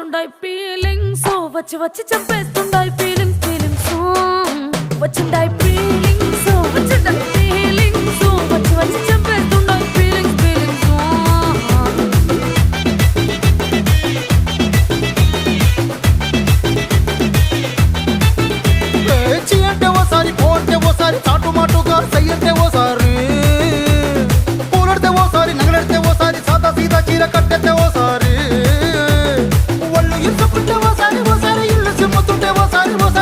వస్తుండాయి feelings వచ్చి వచ్చి చంపేస్తుండాయి feelings feelings వచ్చిండాయి feelings వచ్చిండాయి feelings వచ్చి వచ్చి చంపేస్తుండాయి ఫీలింగ్స్ ఫీలింగ్స్ చీ అంటే ఓసారి పో అంటే ఓసారి చాటు మాటుగా సై అంటే ఓసారి పూలడితే ఓసారి నగలడితే ఓసారి సాదా సీదా చీర కట్టెత్తే ఓసారి